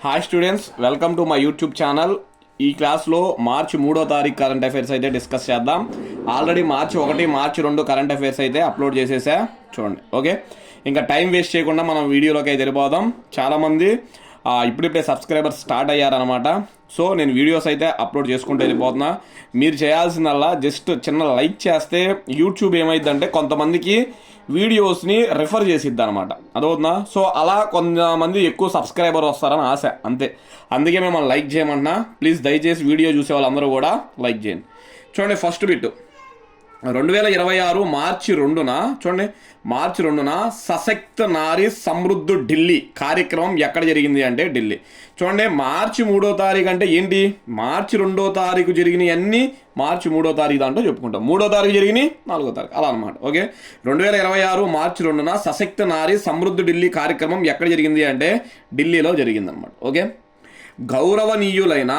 Hi students, welcome to my YouTube channel. ఈ క్లాస్లో మార్చి 3వ తారీఖు కరెంట్ అఫైర్స్ అయితే డిస్కస్ చేద్దాం. ఆల్రెడీ మార్చి 1, మార్చి 2 కరెంట్ అఫైర్స్ అయితే అప్లోడ్ చేసేసా, చూడండి. ఓకే, ఇంకా టైం వేస్ట్ చేయకుండా మనం వీడియోలోకి అయితే వెళ్ళిపోదాం. చాలామంది ఇప్పుడిప్పుడే సబ్స్క్రైబర్స్ స్టార్ట్ అయ్యారనమాట. సో నేను వీడియోస్ అయితే అప్లోడ్ చేసుకుంటూ వెళ్ళిపోతున్నా. మీరు చేయాల్సిందల్లా జస్ట్ చిన్న లైక్ చేస్తే యూట్యూబ్ ఏమైందంటే కొంతమందికి వీడియోస్ని రిఫర్ చేసిద్ది అనమాట, అదవుతుందా? సో అలా కొంతమంది ఎక్కువ సబ్స్క్రైబర్ వస్తారని ఆశ, అంతే. అందుకే మిమ్మల్ని లైక్ చేయమన్నా. ప్లీజ్ దయచేసి వీడియో చూసే వాళ్ళందరూ కూడా లైక్ చేయండి. చూడండి, ఫస్ట్ బిట్ 2026 మార్చి 2న, చూడండి, మార్చి 2న సశక్త నారీ సమృద్ధి ఢిల్లీ కార్యక్రమం ఎక్కడ జరిగింది అంటే ఢిల్లీ. చూడండి, మార్చి 3వ తారీఖు అంటే ఏంటి? మార్చి 2వ తారీఖు జరిగినవి అన్నీ మార్చి 3వ తారీఖు దాంట్లో చెప్పుకుంటాం. 3వ తారీఖు జరిగినాయి 4వ తారీఖు, అలా అనమాట. ఓకే, 2026 మార్చి 2న సశక్త నారీ సమృద్ధి ఢిల్లీ కార్యక్రమం ఎక్కడ జరిగింది అంటే ఢిల్లీలో జరిగిందనమాట. ఓకే, గౌరవనీయులైన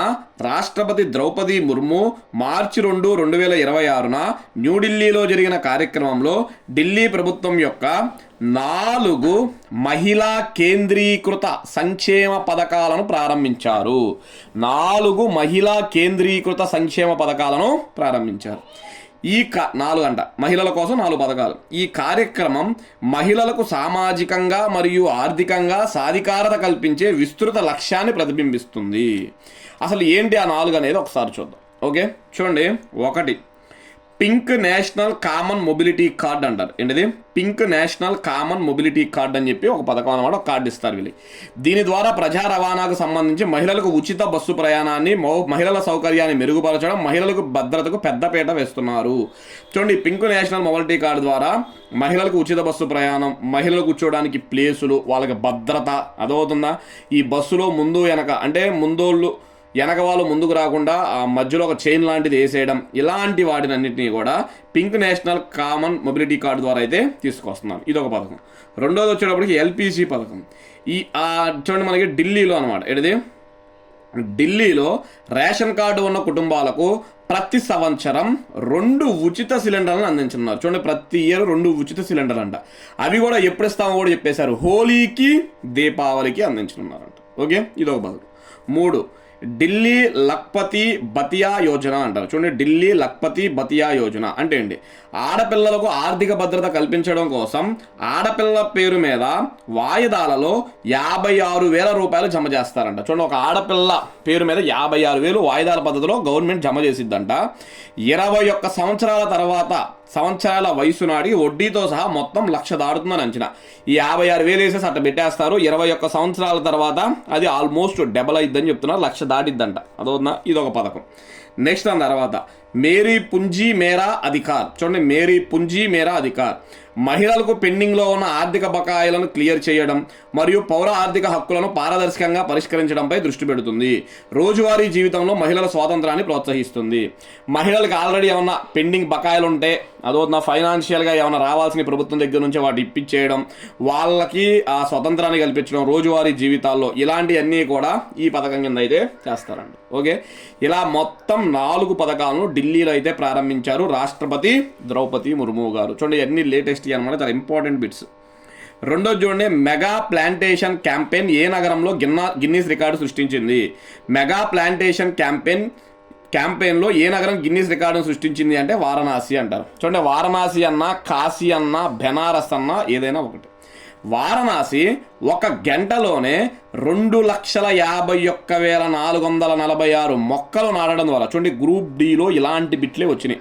రాష్ట్రపతి ద్రౌపది ముర్ము మార్చి 2, 2026న న్యూఢిల్లీలో జరిగిన కార్యక్రమంలో ఢిల్లీ ప్రభుత్వం యొక్క 4 మహిళా కేంద్రీకృత సంక్షేమ పథకాలను ప్రారంభించారు. 4 మహిళా కేంద్రీకృత సంక్షేమ పథకాలను ప్రారంభించారు. ఈ 4 అంట, మహిళల కోసం 4 పథకాలు. ఈ కార్యక్రమం మహిళలకు సామాజికంగా మరియు ఆర్థికంగా సాధికారత కల్పించే విస్తృత లక్ష్యాన్ని ప్రతిబింబిస్తుంది. అసలు ఏంటి ఆ 4 అనేది ఒకసారి చూద్దాం. ఓకే, చూడండి, 1 pink national common mobility card అంటారు. ఏంటిది? Pink national common mobility card అని చెప్పి ఒక పథకం అనమాట, ఒక కార్డు ఇస్తారు వీళ్ళు. దీని ద్వారా ప్రజా రవాణాకు సంబంధించి మహిళలకు ఉచిత బస్సు ప్రయాణాన్ని, మహిళల సౌకర్యాన్ని మెరుగుపరచడం, మహిళలకు భద్రతకు పెద్దపీట వేస్తున్నారు. చూడండి, పింక్ నేషనల్ మొబిలిటీ కార్డు ద్వారా మహిళలకు ఉచిత బస్సు ప్రయాణం, మహిళలు కూర్చోవడానికి ప్లేసులు, వాళ్ళకి భద్రత, అదవుతుందా? ఈ బస్సులో ముందు వెనక అంటే వెనక వాళ్ళు ముందుకు రాకుండా ఆ మధ్యలో ఒక చైన్ లాంటిది వేసేయడం, ఇలాంటి వాటినన్నింటినీ కూడా pink national common mobility card ద్వారా అయితే తీసుకొస్తున్నారు. ఇది ఒక పథకం. రెండోది వచ్చేటప్పటికి ఎల్పిసి పథకం. చూడండి, మనకి ఢిల్లీలో అనమాట. ఏంటిది? ఢిల్లీలో రేషన్ కార్డు ఉన్న కుటుంబాలకు ప్రతి సంవత్సరం 2 ఉచిత సిలిండర్లను అందించున్నారు. చూడండి, ప్రతి ఇయర్ 2 ఉచిత సిలిండర్లు అంట. అవి కూడా ఎప్పుడు ఇస్తామో కూడా చెప్పేశారు, హోలీకి, దీపావళికి అందించనున్నారంట. ఓకే, ఇది ఒక పథకం. 3 ఢిల్లీ లఖ్పతి బతియా యోజన అంటారు. చూడండి, ఢిల్లీ లఖ్పతి బతియా యోజన అంటే ఏంటి? ఆడపిల్లలకు ఆర్థిక భద్రత కల్పించడం కోసం ఆడపిల్ల పేరు మీద వాయిదాలలో 56,000 రూపాయలు జమ చేస్తారంట. చూడండి, ఒక ఆడపిల్ల పేరు మీద 56,000 వాయిదాల పద్ధతిలో గవర్నమెంట్ జమ చేసిద్దంట. 21 సంవత్సరాల తర్వాత, సంవత్సరాల వయసు నాటికి వడ్డీతో సహా మొత్తం 1,00,000 దాడుతుందని అంచనా. ఈ 56,000 వేసేసి అట్ట పెట్టేస్తారు. 21 సంవత్సరాల తర్వాత అది ఆల్మోస్ట్ డబల్ అయిద్దని చెప్తున్నారు, 1,00,000 దాటిద్దంట. అదవుతుందా? ఇది ఒక పథకం. నెక్స్ట్ దాని తర్వాత మేరీ పుంజీ మేరా అధికార్. చూడండి, మేరీ పుంజీ మేరా అధికార్ మహిళలకు పెండింగ్లో ఉన్న ఆర్థిక బకాయిలను క్లియర్ చేయడం మరియు పౌర ఆర్థిక హక్కులను పారదర్శకంగా పరిష్కరించడంపై దృష్టి పెడుతుంది. రోజువారీ జీవితంలో మహిళల స్వాతంత్రాన్ని ప్రోత్సహిస్తుంది. మహిళలకు ఆల్రెడీ ఏమన్నా పెండింగ్ బకాయిలు ఉంటే, అదవుతున్నా, ఫైనాన్షియల్గా ఏమైనా రావాల్సిన ప్రభుత్వం దగ్గర నుంచి వాటి ఇప్పించేయడం, వాళ్ళకి ఆ స్వతంత్రాన్ని కల్పించడం రోజువారీ జీవితాల్లో, ఇలాంటివన్నీ కూడా ఈ పథకం కింద అయితే చేస్తారండి. ఓకే, ఇలా మొత్తం 4 పథకాలను ఢిల్లీలో అయితే ప్రారంభించారు రాష్ట్రపతి ద్రౌపది ముర్ము గారు. చూడండి, అన్ని లేటెస్ట్ అనమాట, చాలా ఇంపార్టెంట్ బిట్స్. రెండోది చూడండి, మెగా ప్లాంటేషన్ క్యాంపెయిన్ ఏ నగరంలో గిన్నీస్ రికార్డు సృష్టించింది? మెగా ప్లాంటేషన్ క్యాంపెయిన్లో ఏ నగరం గిన్నీస్ రికార్డును సృష్టించింది అంటే వారణాసి అంటారు. చూడండి, వారణాసి అన్నా, కాశీ అన్నా, బెనారస్ అన్నా ఏదైనా ఒకటి. వారణాసి 1 గంటలోనే 2,51,446 మొక్కలు నాటడం ద్వారా, చూడండి, గ్రూప్ డిలో ఇలాంటి బిట్లే వచ్చినాయి.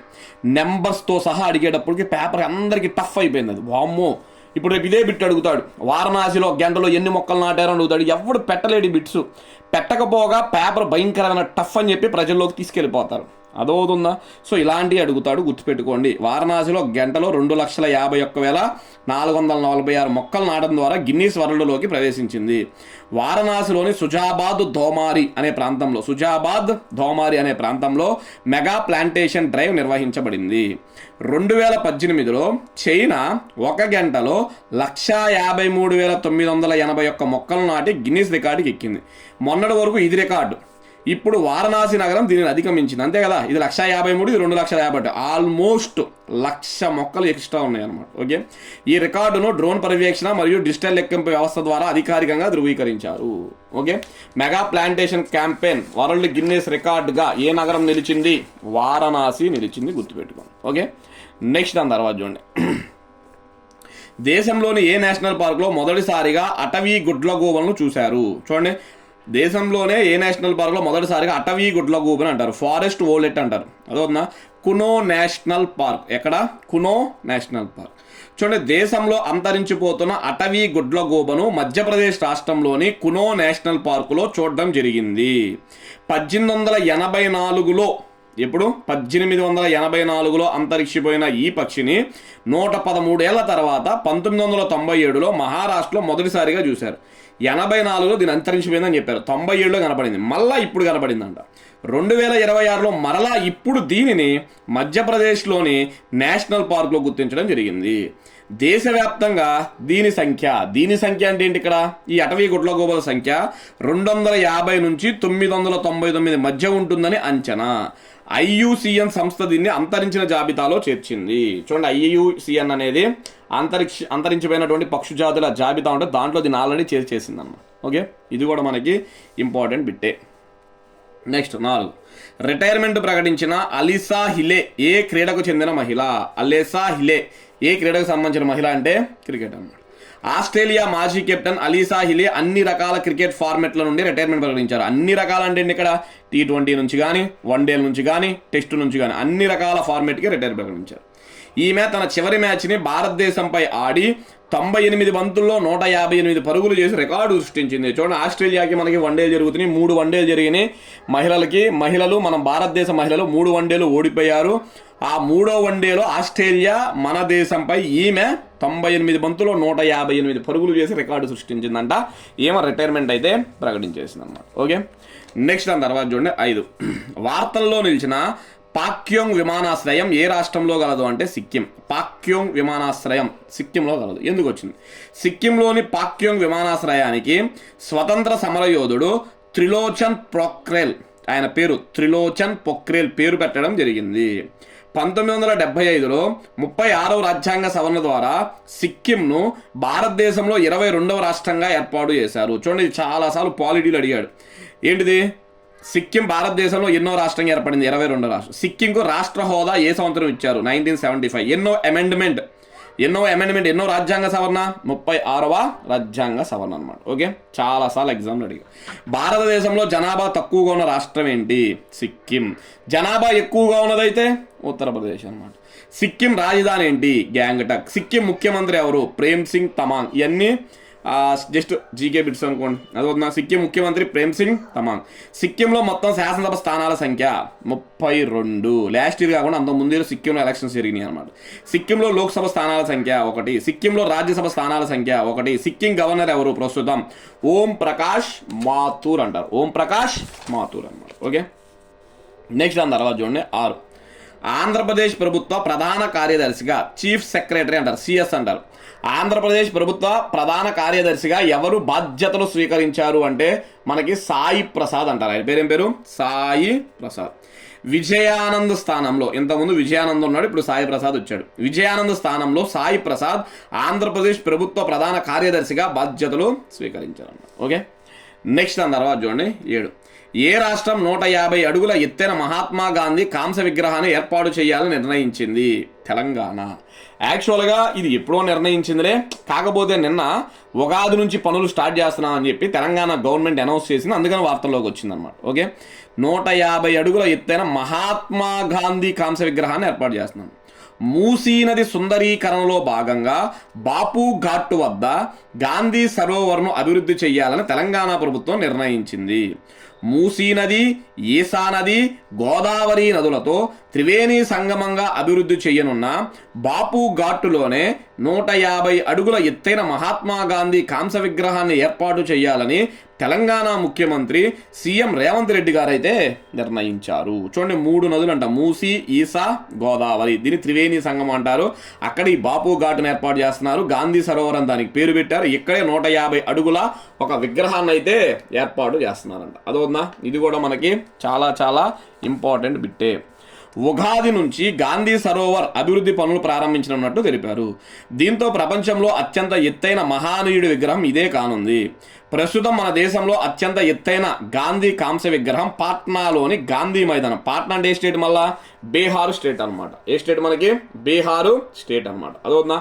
నెంబర్స్తో సహా అడిగేటప్పటికి పేపర్ అందరికీ టఫ్ అయిపోయింది. అది వామ్మో, ఇప్పుడు రేపు ఇదే బిట్ అడుగుతాడు, వారణాసిలో 1 గంటలో ఎన్ని మొక్కలు నాటారని అడుగుతాడు. ఎవడు పెట్టలేడు బిట్స్. పెట్టకపోగా పేపర్ భయంకరమైన టఫ్ అని చెప్పి ప్రజల్లోకి తీసుకెళ్ళిపోతారు. అదవుతుందా? సో ఇలాంటివి అడుగుతాడు, గుర్తుపెట్టుకోండి. వారణాసిలో 1 గంటలో 2,51,446 మొక్కలు నాటడం ద్వారా గిన్నీస్ వరల్డ్లోకి ప్రవేశించింది. వారణాసిలోని సుజాబాద్ ధోమారి అనే ప్రాంతంలో మెగా ప్లాంటేషన్ డ్రైవ్ నిర్వహించబడింది. 2018లో చైనా 1 గంటలో 1,53,981 మొక్కలు నాటి గిన్నీస్ రికార్డుకి ఎక్కింది. మొన్నటి వరకు ఇది రికార్డు. ఇప్పుడు వారణాసి నగరం దీనిని అధిగమించింది. అంతే కదా, ఇది 1,53, ఇది 2,50,000, ఆల్మోస్ట్ 1,00,000 మొక్కలు ఎక్స్ట్రా ఉన్నాయన్నమాట. ఓకే, ఈ రికార్డును డ్రోన్ పర్యవేక్షణ మరియు డిజిటల్ లెక్కింపు వ్యవస్థ ద్వారా అధికారికంగా ధృవీకరించారు. Okay, mega plantation campaign world Guinness రికార్డుగా ఏ నగరం నిలిచింది? వారణాసి నిలిచింది, గుర్తుపెట్టుకోండి. ఓకే, నెక్స్ట్ దాని తర్వాత చూడండి, దేశంలోని ఏ నేషనల్ పార్క్లో మొదటిసారిగా అటవీ గుడ్లగూబలను చూశారు? చూడండి, దేశంలోనే ఏ నేషనల్ పార్క్లో మొదటిసారిగా అటవీ గుడ్లగూబని అంటారు, ఫారెస్ట్ వోలెట్ అంటారు. అదవుతుందా? Kuno national park. ఎక్కడ? Kuno national park. చూడండి, దేశంలో అంతరించిపోతున్న అటవీ గుడ్లగూబను మధ్యప్రదేశ్ రాష్ట్రంలోని కునో నేషనల్ పార్కులో చూడడం జరిగింది. 1884లో, ఎప్పుడు? 1884లో అంతరిక్షిపోయిన ఈ పక్షిని 113 ఏళ్ల తర్వాత 1997లో మహారాష్ట్రలో మొదటిసారిగా చూశారు. 84లో దీని అంతరించిపోయిందని చెప్పారు, 97లో కనపడింది, మళ్ళా ఇప్పుడు కనపడిందంట. 2026లో మరలా ఇప్పుడు దీనిని మధ్యప్రదేశ్లోని నేషనల్ పార్క్లో గుర్తించడం జరిగింది. దేశవ్యాప్తంగా దీని సంఖ్య అంటే ఏంటి? ఇక్కడ ఈ అటవీ గుడ్లగూబల సంఖ్య 250 నుంచి 999 మధ్య ఉంటుందని అంచనా. IUCN సంస్థ దీన్ని అంతరించిన జాబితాలో చేర్చింది. చూడండి, IUCN అనేది అంతరించిపోయినటువంటి పక్షు జాతుల జాబితా ఉంటే దాంట్లో దీన్ని ఆల్రెడీ చేసింది అన్నమాట. ఓకే, ఇది కూడా మనకి ఇంపార్టెంట్ బిట్టే. నెక్స్ట్ 4, రిటైర్మెంట్ ప్రకటించిన అలీసా హిలే ఏ క్రీడకు చెందిన మహిళ? అలీసా హిలే ఏ క్రీడకు సంబంధించిన మహిళ అంటే క్రికెట్ అన్నమాట. ఆస్ట్రేలియా మాజీ కెప్టెన్ అలీసా హిలే అన్ని రకాల క్రికెట్ ఫార్మెట్ల నుండి రిటైర్మెంట్ ప్రకటించారు. అన్ని రకాల అంటే ఇక్కడ T20 నుంచి కానీ, వన్డేల నుంచి కానీ, టెస్ట్ నుంచి కానీ అన్ని రకాల ఫార్మెట్కి రిటైర్మెంట్ ప్రకటించారు. ఈమె తన చివరి మ్యాచ్ని భారతదేశంపై ఆడి 98 బంతుల్లో 158 పరుగులు చేసి రికార్డు సృష్టించింది. చూడండి, ఆస్ట్రేలియాకి మనకి వన్డేలు జరుగుతున్నాయి, 3 వన్డేలు జరిగినాయి. మహిళలు మన భారతదేశ మహిళలు 3 వన్డేలు ఓడిపోయారు. ఆ 3వ వన్డేలో ఆస్ట్రేలియా మన దేశంపై ఈమె 98 బంతుల్లో 158 పరుగులు చేసి రికార్డు సృష్టించిందంట. ఈమె రిటైర్మెంట్ అయితే ప్రకటించేసింది అన్నమాట. ఓకే, నెక్స్ట్ దాని తర్వాత చూడండి 5, వార్తల్లో నిలిచిన పాక్యోంగ్ విమానాశ్రయం ఏ రాష్ట్రంలో గలదు అంటే సిక్కిం. పాక్యోంగ్ విమానాశ్రయం సిక్కింలో గలదు. ఎందుకు వచ్చింది? సిక్కింలోని పాక్యోంగ్ విమానాశ్రయానికి స్వతంత్ర సమరయోధుడు త్రిలోచన్ పొఖ్రేల్, ఆయన పేరు త్రిలోచన్ పొఖ్రేల్ పేరు పెట్టడం జరిగింది. 1975లో 36వ రాజ్యాంగ సవరణ ద్వారా సిక్కింను భారతదేశంలో 22వ రాష్ట్రంగా ఏర్పాటు చేశారు. చూడండి, చాలాసార్లు పాలిటీలు అడిగాడు. ఏంటిది? సిక్కిం భారతదేశంలో ఎన్నో రాష్ట్రంగా ఏర్పడింది? 22వ రాష్ట్రం. సిక్కింకు రాష్ట్ర హోదా ఏ సంవత్సరం ఇచ్చారు? 1975. ఎన్నో అమెండ్మెంట్, ఎన్నో రాజ్యాంగ సవరణ? 36వ రాజ్యాంగ సవరణ అనమాట. ఓకే, చాలాసార్లు ఎగ్జామ్లు అడిగారు. భారతదేశంలో జనాభా తక్కువగా ఉన్న రాష్ట్రం ఏంటి? సిక్కిం. జనాభా ఎక్కువగా ఉన్నదైతే ఉత్తరప్రదేశ్ అనమాట. సిక్కిం రాజధాని ఏంటి? గ్యాంగ్టక్. సిక్కిం ముఖ్యమంత్రి ఎవరు? ప్రేమ్ సింగ్ తమాంగ్. ఇవన్నీ జస్ట్ జీకే బిట్స్ అనుకోండి. అదవుతుందా? సిక్కిం ముఖ్యమంత్రి ప్రేమ్ సింగ్ తమాంగ్. సిక్కింలో మొత్తం శాసనసభ స్థానాల సంఖ్య 32. లాస్ట్ ఇయర్ కాకుండా అంత ముందు సిక్కింలో ఎలక్షన్స్ జరిగినాయి అనమాట. సిక్కింలో లోక్సభ స్థానాల సంఖ్య 1, సిక్కింలో రాజ్యసభ స్థానాల సంఖ్య 1. సిక్కిం గవర్నర్ ఎవరు ప్రస్తుతం? ఓం ప్రకాష్ మాథూర్ అంటారు. ఓం ప్రకాష్ మాథూర్ అనమాట. ఓకే, నెక్స్ట్ దాని తర్వాత చూడండి 6, ఆంధ్రప్రదేశ్ ప్రభుత్వ ప్రధాన కార్యదర్శిగా చీఫ్ సెక్రటరీ అంటారు, CS అంటారు. ఆంధ్రప్రదేశ్ ప్రభుత్వ ప్రధాన కార్యదర్శిగా ఎవరు బాధ్యతలు స్వీకరించారు అంటే మనకి సాయి ప్రసాద్ అంటారు. ఆయన పేరేం పేరు? సాయి ప్రసాద్. విజయానంద్ స్థానంలో, ఇంతకుముందు విజయానంద్ ఉన్నాడు, ఇప్పుడు సాయి ప్రసాద్ వచ్చాడు. విజయానంద్ స్థానంలో సాయి ప్రసాద్ ఆంధ్రప్రదేశ్ ప్రభుత్వ ప్రధాన కార్యదర్శిగా బాధ్యతలు స్వీకరించారు. ఓకే, నెక్స్ట్ దాని తర్వాత చూడండి 7, ఏ రాష్ట్రం 150 అడుగుల ఎత్తైన మహాత్మా గాంధీ కాంస్య విగ్రహాన్ని ఏర్పాటు చేయాలని నిర్ణయించింది? తెలంగాణ. యాక్చువల్గా ఇది ఎప్పుడో నిర్ణయించిందిలే, కాకపోతే నిన్న ఉగాది నుంచి పనులు స్టార్ట్ చేస్తున్నామని చెప్పి తెలంగాణ గవర్నమెంట్ అనౌన్స్ చేసింది, అందుకని వార్తల్లోకి వచ్చిందనమాట. ఓకే, 150 అడుగుల ఎత్తైన మహాత్మా గాంధీ కాంస్య విగ్రహాన్ని ఏర్పాటు చేస్తున్నాం. మూసీ నది సుందరీకరణలో భాగంగా బాపు ఘాట్ వద్ద గాంధీ సరోవర్ను అభివృద్ధి చేయాలని తెలంగాణ ప్రభుత్వం నిర్ణయించింది. మూసీ నది, ఈసా నది, గోదావరి నదులతో త్రివేణి సంగమంగా అభివృద్ధి చేయనున్న బాపు ఘాటులోనే 150 అడుగుల ఎత్తైన మహాత్మా గాంధీ కాంస్య విగ్రహాన్ని ఏర్పాటు చేయాలని తెలంగాణ ముఖ్యమంత్రి సీఎం రేవంత్ రెడ్డి గారు అయితే నిర్ణయించారు. చూడండి, 3 నదులు అంట, మూసి, ఈసా, గోదావరి. దీన్ని త్రివేణి సంగమం అంటారు. అక్కడ ఈ బాపు ఘాటును ఏర్పాటు చేస్తున్నారు. గాంధీ సరోవరం దానికి పేరు పెట్టారు. ఇక్కడే 150 అడుగుల ఒక విగ్రహాన్ని అయితే ఏర్పాటు చేస్తున్నారంట. అదవుతుందా? ఇది కూడా మనకి చాలా చాలా ఇంపార్టెంట్ బిట్టే. ఉగాది నుంచి గాంధీ సరోవర్ అభివృద్ధి పనులు ప్రారంభించనున్నట్టు తెలిపారు. దీంతో ప్రపంచంలో అత్యంత ఎత్తైన మహానీయుడి విగ్రహం ఇదే కానుంది. ప్రస్తుతం మన దేశంలో అత్యంత ఎత్తైన గాంధీ కాంస్య విగ్రహం పాట్నాలోని గాంధీ మైదానం. పాట్నా అంటే ఏ స్టేట్? మళ్ళా బీహార్ స్టేట్ అనమాట. ఏ స్టేట్ మనకి? బీహారు స్టేట్ అనమాట. అదవుతుందా?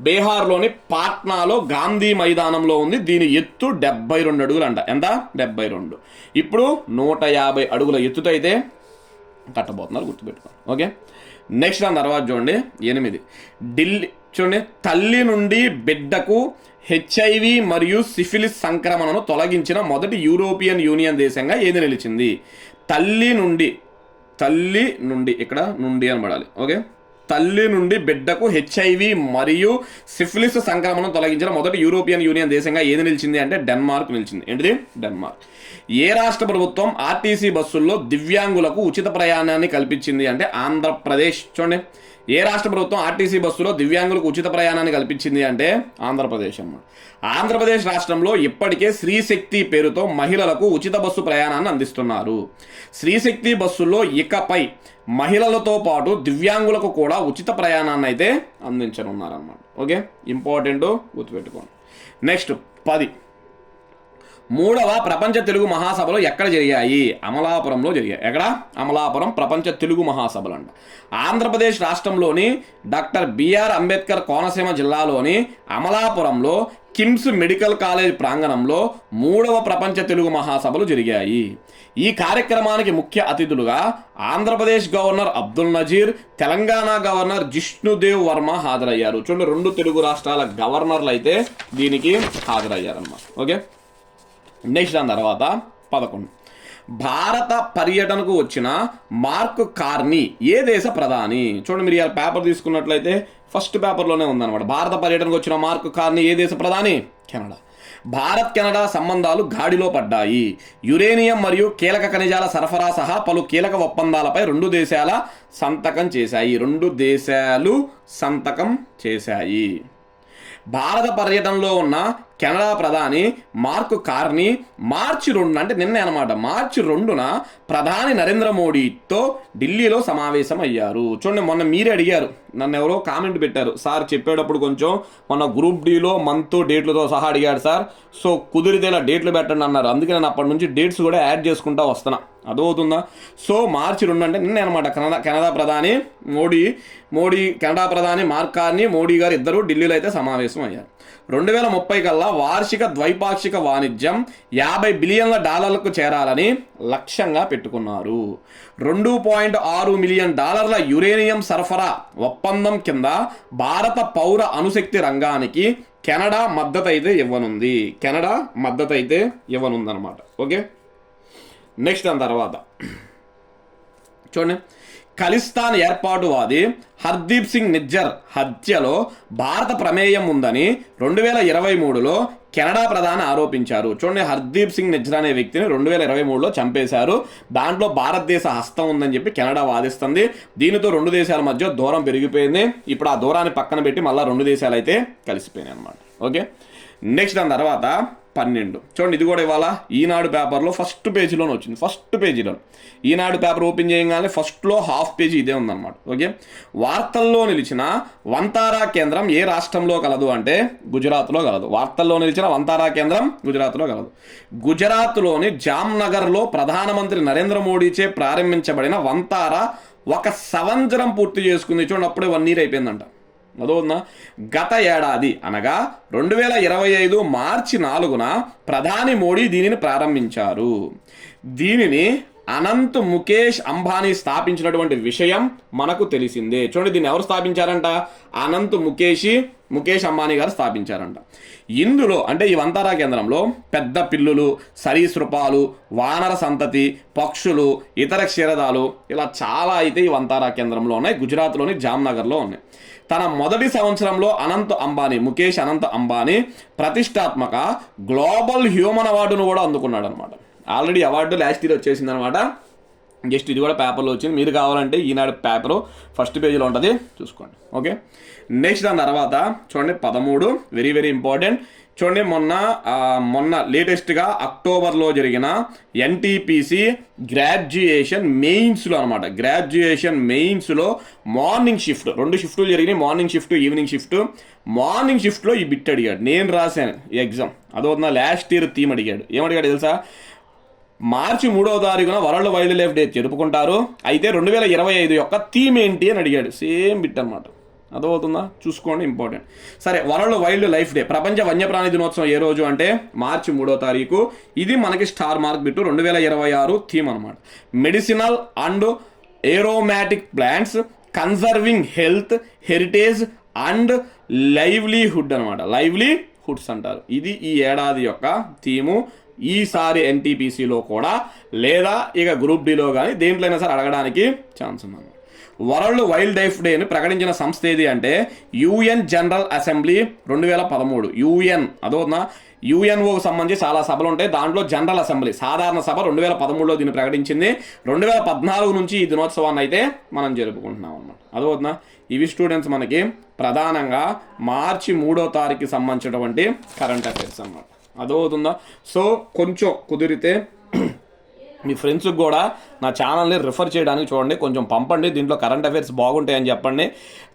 బీహార్లోని పాట్నాలో గాంధీ మైదానంలో ఉంది. దీని ఎత్తు 72 అడుగులు అంట. ఎంత? 72. ఇప్పుడు 150 అడుగుల ఎత్తుతో అయితే కట్టబోతున్నారు, గుర్తుపెట్టుకోండి. ఓకే, నెక్స్ట్ దాని తర్వాత చూడండి 8. ఢిల్లీ చూడండి, తల్లి నుండి బిడ్డకు హెచ్ఐవి మరియు సిఫిలిస్ సంక్రమణను తొలగించిన మొదటి యూరోపియన్ యూనియన్ దేశంగా ఏది నిలిచింది? తల్లి నుండి ఇక్కడ నుండి అనబడాలి. ఓకే, తల్లి నుండి బిడ్డకు హెచ్ఐవి మరియు సిఫిలిస్ సంక్రమణం తొలగించిన మొదటి యూరోపియన్ యూనియన్ దేశంగా ఏది నిలిచింది అంటే డెన్మార్క్ నిలిచింది. ఏంటిది? డెన్మార్క్. ఏ రాష్ట్ర ప్రభుత్వం ఆర్టీసీ బస్సుల్లో దివ్యాంగులకు ఉచిత ప్రయాణాన్ని కల్పించింది అంటే ఆంధ్రప్రదేశ్. చూడండి, ఏ రాష్ట్ర ప్రభుత్వం ఆర్టీసీ బస్సులో దివ్యాంగులకు ఉచిత ప్రయాణాన్ని కల్పించింది అంటే ఆంధ్రప్రదేశ్ అన్నమాట. ఆంధ్రప్రదేశ్ రాష్ట్రంలో ఇప్పటికే శ్రీశక్తి పేరుతో మహిళలకు ఉచిత బస్సు ప్రయాణాన్ని అందిస్తున్నారు. శ్రీశక్తి బస్సుల్లో ఇకపై మహిళలతో పాటు దివ్యాంగులకు కూడా ఉచిత ప్రయాణాన్ని అయితే అందించనున్నారన్నమాట. ఓకే, ఇంపార్టెంట్, గుర్తుపెట్టుకోండి. నెక్స్ట్ 10. 3వ ప్రపంచ తెలుగు మహాసభలు ఎక్కడ జరిగాయి? అమలాపురంలో జరిగాయి. ఎక్కడ? అమలాపురం ప్రపంచ తెలుగు మహాసభలు అంట. ఆంధ్రప్రదేశ్ రాష్ట్రంలోని డాక్టర్ బిఆర్ అంబేద్కర్ కోనసీమ జిల్లాలోని అమలాపురంలో కిమ్స్ మెడికల్ కాలేజ్ ప్రాంగణంలో 3వ ప్రపంచ తెలుగు మహాసభలు జరిగాయి. ఈ కార్యక్రమానికి ముఖ్య అతిథులుగా ఆంధ్రప్రదేశ్ గవర్నర్ అబ్దుల్ నజీర్, తెలంగాణ గవర్నర్ జిష్ణుదేవ్ వర్మ హాజరయ్యారు. చూడండి, 2 తెలుగు రాష్ట్రాల గవర్నర్లు అయితే దీనికి హాజరయ్యారన్నమాట. ఓకే, నెక్స్ట్ దాని తర్వాత 11. భారత పర్యటనకు వచ్చిన మార్క్ కార్నీ ఏ దేశ ప్రధాని? చూడండి, మీరు ఇలా పేపర్ తీసుకున్నట్లయితే ఫస్ట్ పేపర్లోనే ఉందన్నమాట. భారత పర్యటనకు వచ్చిన మార్క్ కార్నీ ఏ దేశ ప్రధాని? కెనడా. భారత్ కెనడా సంబంధాలు గాడిలో పడ్డాయి. యురేనియం మరియు కీలక ఖనిజాల సరఫరా సహా పలు కీలక ఒప్పందాలపై 2 దేశాలు సంతకం చేశాయి. భారత పర్యటనలో ఉన్న కెనడా ప్రధాని మార్క్ కార్నీ మార్చి 2 అంటే నిన్నే అనమాట, మార్చి 2న ప్రధాని నరేంద్ర మోడీతో ఢిల్లీలో సమావేశం అయ్యారు. చూడండి, మొన్న మీరే అడిగారు, నన్ను ఎవరో కామెంట్ పెట్టారు, సార్ చెప్పేటప్పుడు కొంచెం మొన్న గ్రూప్ డిలో మంత్ డేట్లతో సహా అడిగాడు సార్, సో కుదిరితే ఇలా డేట్లు పెట్టండి అన్నారు. అందుకే నేను అప్పటి నుంచి డేట్స్ కూడా యాడ్ చేసుకుంటా వస్తున్నా. అదవుతుందా? సో మార్చి 2 అంటే నిన్నే అనమాట కెనడా ప్రధాని కెనడా ప్రధాని మార్క్ కార్నీ, మోడీ గారు ఇద్దరు ఢిల్లీలో అయితే సమావేశం అయ్యారు. 2030 కల్లా వార్షిక ద్వైపాక్షిక వాణిజ్యం $50 బిలియన్ల చేరాలని లక్ష్యంగా పెట్టుకున్నారు. $2.6 మిలియన్ యురేనియం సరఫరా ఒప్పందం కింద భారత పౌర అణుశక్తి రంగానికి కెనడా మద్దతు అయితే ఇవ్వనుందన్నమాట. ఓకే, నెక్స్ట్ దాని తర్వాత చూడండి, ఖలిస్తాన్ ఏర్పాటువాది హర్దీప్ సింగ్ నిజ్జర్ హత్యలో భారత ప్రమేయం ఉందని 2023లో కెనడా ప్రధాని ఆరోపించారు. చూడండి, హర్దీప్ సింగ్ నిజ్జర్ అనే వ్యక్తిని 2023లో చంపేశారు. దాంట్లో భారతదేశ హస్తం ఉందని చెప్పి కెనడా వాదిస్తుంది. దీనితో 2 దేశాల మధ్య దూరం పెరిగిపోయింది. ఇప్పుడు ఆ దూరాన్ని పక్కన పెట్టి మళ్ళీ 2 దేశాలు అయితే కలిసిపోయినాయి అనమాట. ఓకే, నెక్స్ట్ దాని తర్వాత 12. చూడండి, ఇది కూడా ఇవాళ ఈనాడు పేపర్లో ఫస్ట్ పేజీలోనే వచ్చింది. ఫస్ట్ పేజీలో ఈనాడు పేపర్ ఓపెన్ చేయగానే ఫస్ట్లో హాఫ్ పేజీ ఇదే ఉందన్నమాట. ఓకే, వార్తల్లో నిలిచిన వంతారా కేంద్రం ఏ రాష్ట్రంలో కలదు అంటే గుజరాత్లో కలదు. వార్తల్లో నిలిచిన వంతారా కేంద్రం గుజరాత్లో కలదు. గుజరాత్లోని జామ్నగర్లో ప్రధానమంత్రి నరేంద్ర మోడీచే ప్రారంభించబడిన వంతారా 1 సంవత్సరం పూర్తి చేసుకుంది. చూడండి, అప్పుడే 1 year అయిపోయిందంట. అదోనా, గత ఏడాది అనగా 2025 మార్చి 4న ప్రధాని మోడీ దీనిని ప్రారంభించారు. దీనిని అనంత్ ముఖేష్ అంబానీ స్థాపించినటువంటి విషయం మనకు తెలిసిందే. చూడండి, దీన్ని ఎవరు స్థాపించారంట? అనంత్ ముఖేష్ ముఖేష్ అంబానీ గారు స్థాపించారంట. ఇందులో అంటే ఈ వంతారా కేంద్రంలో పెద్ద పిల్లులు, సరీసృపాలు, వానర సంతతి, పక్షులు, ఇతర క్షీరదాలు ఇలా చాలా అయితే ఈ వంతారా కేంద్రంలో ఉన్నాయి. గుజరాత్లోని జామ్నగర్లో ఉన్నాయి. తన మొదటి సంవత్సరంలో ముఖేష్ అనంత్ అంబానీ ప్రతిష్టాత్మక గ్లోబల్ హ్యూమన్ అవార్డును కూడా అందుకున్నాడు అనమాట. ఆల్రెడీ అవార్డు లాస్ట్ ఇయర్ వచ్చేసింది అనమాట. జస్ట్ ఇది కూడా పేపర్లో వచ్చింది. మీరు కావాలంటే ఈనాడు పేపరు ఫస్ట్ పేజీలో ఉంటుంది, చూసుకోండి. ఓకే, నెక్స్ట్ దాని తర్వాత చూడండి 13 వెరీ వెరీ ఇంపార్టెంట్. చూడండి మొన్న లేటెస్ట్గా అక్టోబర్లో జరిగిన ఎన్టీపీసీ గ్రాడ్యుయేషన్ మెయిన్స్లో అనమాట. గ్రాడ్యుయేషన్ మెయిన్స్లో మార్నింగ్ షిఫ్ట్ 2 షిఫ్టులు జరిగినాయి, morning shift, evening shift. Morning షిఫ్ట్లో ఈ బిట్ అడిగాడు. నేను రాశాను ఈ ఎగ్జామ్, అదవుతున్నా లాస్ట్ ఇయర్ థీమ్ అడిగాడు. ఏమడిగాడు తెలుసా? మార్చి 3వ తారీఖున వరల్డ్ వైల్డ్ లైఫ్ డే జరుపుకుంటారు, అయితే 2025 యొక్క థీమ్ ఏంటి అని అడిగాడు. సేమ్ బిట్ అనమాట, అదవుతుందా? చూసుకోండి, ఇంపార్టెంట్. సరే, వరల్డ్ వైల్డ్ లైఫ్ డే, ప్రపంచ వన్యప్రాణి దినోత్సవం ఏ రోజు అంటే మార్చి 3వ తారీఖు. ఇది మనకి స్టార్ మార్క్ బిట్టు 2026 థీమ్ అనమాట. Medicinal and aromatic plants, conserving health, heritage and livelihood అనమాట. లైవ్లీహుడ్స్ అంటారు. ఇది ఈ ఏడాది యొక్క థీము. ఈసారి ఎన్టీపీసీలో కూడా లేదా ఇక గ్రూప్ డిలో కానీ దేంట్లో అయినా సరే అడగడానికి ఛాన్స్ ఉందన్నమాట. వరల్డ్ వైల్డ్ లైఫ్ డేని ప్రకటించిన సంస్థ ఏది అంటే యుఎన్ జనరల్ అసెంబ్లీ 2013. యుఎన్ అదోనా యుఎన్ఓకి సంబంధించి చాలా సభలు ఉంటాయి, దాంట్లో జనరల్ అసెంబ్లీ సాధారణ సభ 2013లో దీన్ని ప్రకటించింది. 2014 నుంచి ఈ దినోత్సవాన్ని అయితే మనం జరుపుకుంటున్నాం అన్నమాట. అదవుతుందా? ఇవి స్టూడెంట్స్ మనకి ప్రధానంగా మార్చి 3వ తారీఖుకి సంబంధించినటువంటి కరెంట్ అఫైర్స్ అన్నమాట. అదవుతుందా? సో కొంచెం కుదిరితే మీ ఫ్రెండ్స్కి కూడా నా ఛానల్ని రిఫర్ చేయడానికి చూడండి, కొంచెం పంపండి. దీంట్లో కరెంట్ అఫైర్స్ బాగుంటాయని చెప్పండి.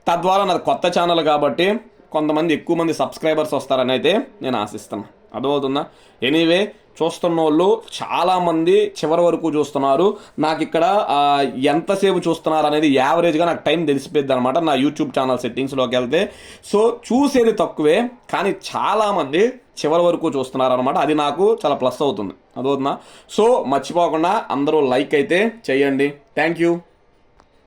తద్వారా నాది కొత్త ఛానల్ కాబట్టి కొంతమంది ఎక్కువ మంది సబ్స్క్రైబర్స్ వస్తారని అయితే నేను ఆశిస్తున్నాను. అదవుతుందా? ఎనీవే, చూస్తున్న వాళ్ళు చాలామంది చివరి వరకు చూస్తున్నారు. నాకు ఇక్కడ ఎంతసేపు చూస్తున్నారు అనేది యావరేజ్గా నాకు టైం తెలిసిపోద్ది అనమాట నా యూట్యూబ్ ఛానల్ సెట్టింగ్స్లోకి వెళ్తే. సో చూసేది తక్కువే, కానీ చాలామంది చివరి వరకు చూస్తున్నారు అనమాట. అది నాకు చాలా ప్లస్ అవుతుంది. అదవుతుందా? సో మర్చిపోకుండా అందరూ లైక్ అయితే చేయండి. Thank you.